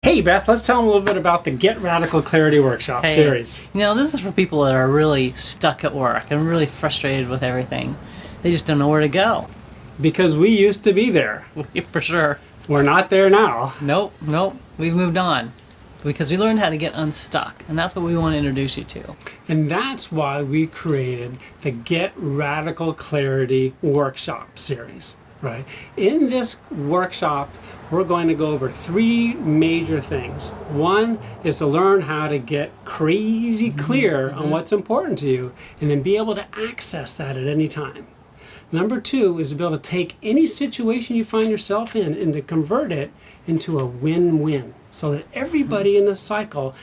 Hey Beth, let's tell them a little bit about the Get Radical Clarity Workshop series. You know, this is for people that are really stuck at work and really frustrated with everything. They just don't know where to go. Because we used to be there. For sure. We're not there now. Nope. We've moved on. Because we learned how to get unstuck, and that's what we want to introduce you to. And that's why we created the Get Radical Clarity Workshop series, right? In this workshop, we're going to go over 3 major things. One is to learn how to get crazy clear on what's important to you, and then be able to access that at any time. Number 2 is to be able to take any situation you find yourself in and to convert it into a win-win, so that everybody in the cycle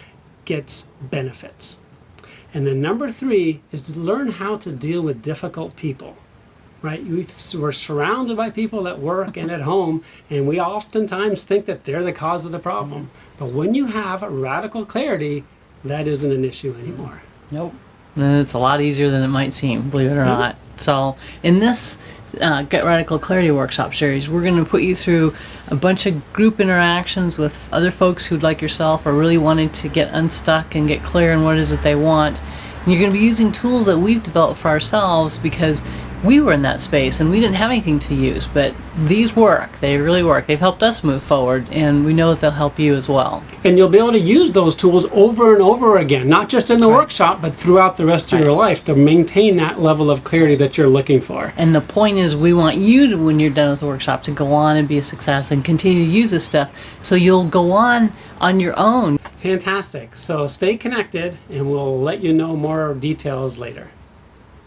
gets benefits. And then number 3 is to learn how to deal with difficult people, right? We're surrounded by people at work and at home, and we oftentimes think that they're the cause of the problem. But when you have radical clarity, that isn't an issue anymore. Nope. And it's a lot easier than it might seem, believe it or not. So in this Get Radical Clarity Workshop series, we're going to put you through a bunch of group interactions with other folks who'd like yourself are really wanting to get unstuck and get clear on what it is that they want. And you're going to be using tools that we've developed for ourselves because we were in that space and we didn't have anything to use, but these work. They really work. They've helped us move forward, and we know that they'll help you as well. And you'll be able to use those tools over and over again, not just in the workshop, but throughout the rest of your life to maintain that level of clarity that you're looking for. And the point is, we want you to, when you're done with the workshop, to go on and be a success and continue to use this stuff so you'll go on your own. Fantastic. So stay connected, and we'll let you know more details later.